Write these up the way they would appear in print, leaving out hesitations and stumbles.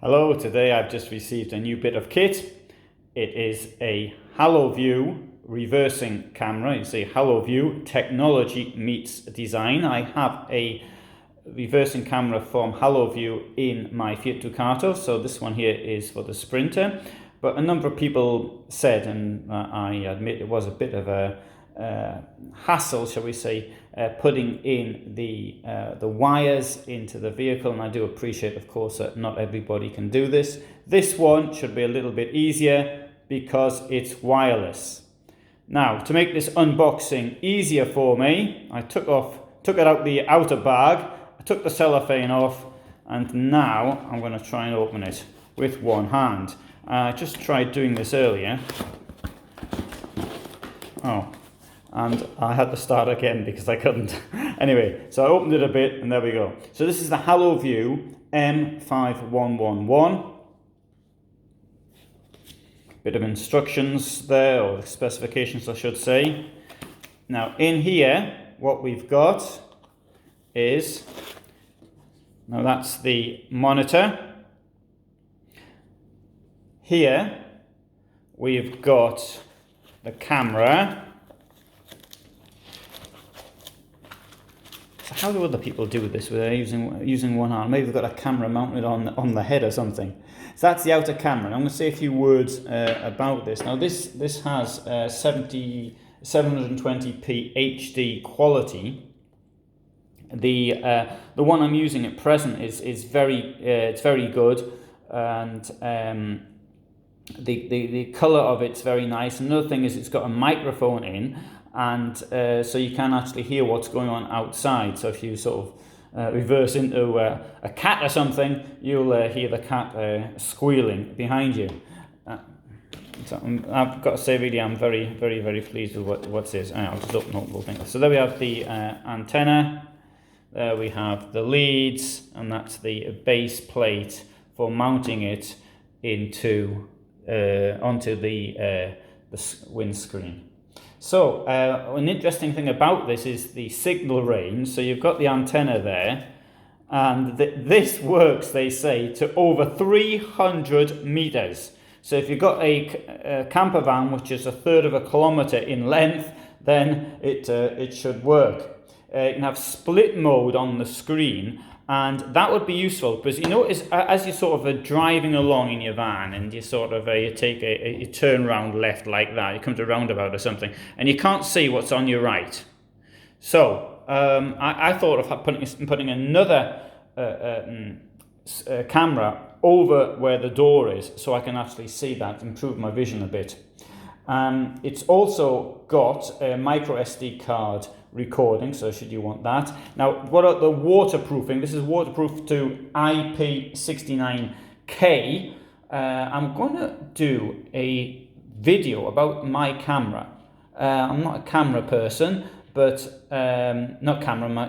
Hello, today I've just received a new bit of kit. It is a Haloview reversing camera. It's a Haloview technology meets design. I have a reversing camera from Haloview in my Fiat Ducato, so this one here is for the Sprinter. But a number of people said, and I admit it was a bit of a hassle, shall we say, putting in the wires into the vehicle, and I do appreciate, of course, that not everybody can do this. This one should be a little bit easier because it's wireless. Now, to make this unboxing easier for me, I took it out the outer bag, I took the cellophane off, and now I'm going to try and open it with one hand. I just tried doing this earlier. And I had to start again because I couldn't. Anyway, so I opened it a bit and there we go. So this is the Haloview M5111. Bit of instructions there, or specifications I should say. Now in here, what we've got is, now that's the monitor. Here we've got the camera. So how do other people do this without using one hand? Maybe they've got a camera mounted on the head or something. So that's the outer camera. And I'm going to say a few words about this. Now this has 720p HD quality. The one I'm using at present is very good, and the color of it's very nice. Another thing is it's got a microphone in, and so you can actually hear what's going on outside. So if you sort of reverse into a cat or something, you'll hear the cat squealing behind you. So I've got to say, really, I'm very pleased with what's this. I'll just open up the whole thing. So there we have the antenna. There we have the leads, and that's the base plate for mounting it into onto the windscreen. So an interesting thing about this is the signal range. So you've got the antenna there, and this works, they say, to over 300 meters. So if you've got a camper van which is 1/3 of a kilometer in length, then it should work. You can have split mode on the screen, and that would be useful because you notice as you're sort of driving along in your van, and you sort of you take a turn round left like that, you come to a roundabout or something, and you can't see what's on your right. So I thought of putting another camera over where the door is, so I can actually see that, improve my vision a bit. It's also got a micro SD card recording, so should you want that. Now, what are the waterproofing? This is waterproof to IP69K. I'm going to do a video about my camera. I'm not a camera person, but not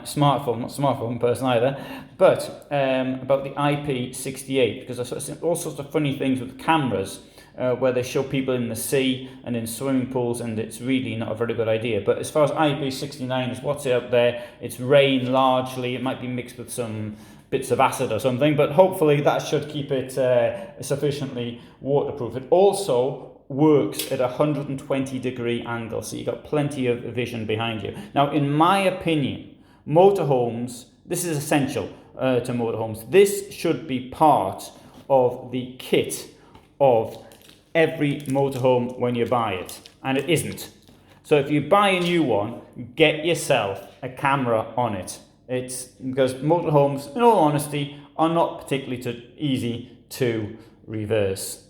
smartphone person either, but about the IP68, because I've seen all sorts of funny things with cameras where they show people in the sea and in swimming pools, and it's really not a very good idea. But as far as IP69 is what's out there, it's rain largely. It might be mixed with some bits of acid or something, but hopefully that should keep it sufficiently waterproof. It also works at a 120-degree angle, so you've got plenty of vision behind you. Now, in my opinion, motorhomes, this is essential to motorhomes. This should be part of the kit of every motorhome when you buy it, and it isn't. So if you buy a new one, get yourself a camera on it. It's because motorhomes, in all honesty, are not particularly easy to reverse.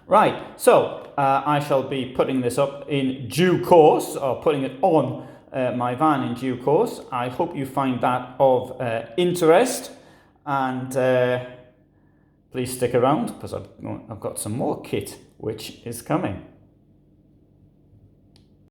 Right, so I shall be putting this up in due course, or putting it on my van in due course. I hope you find that of interest, and please stick around because I've got some more kit which is coming.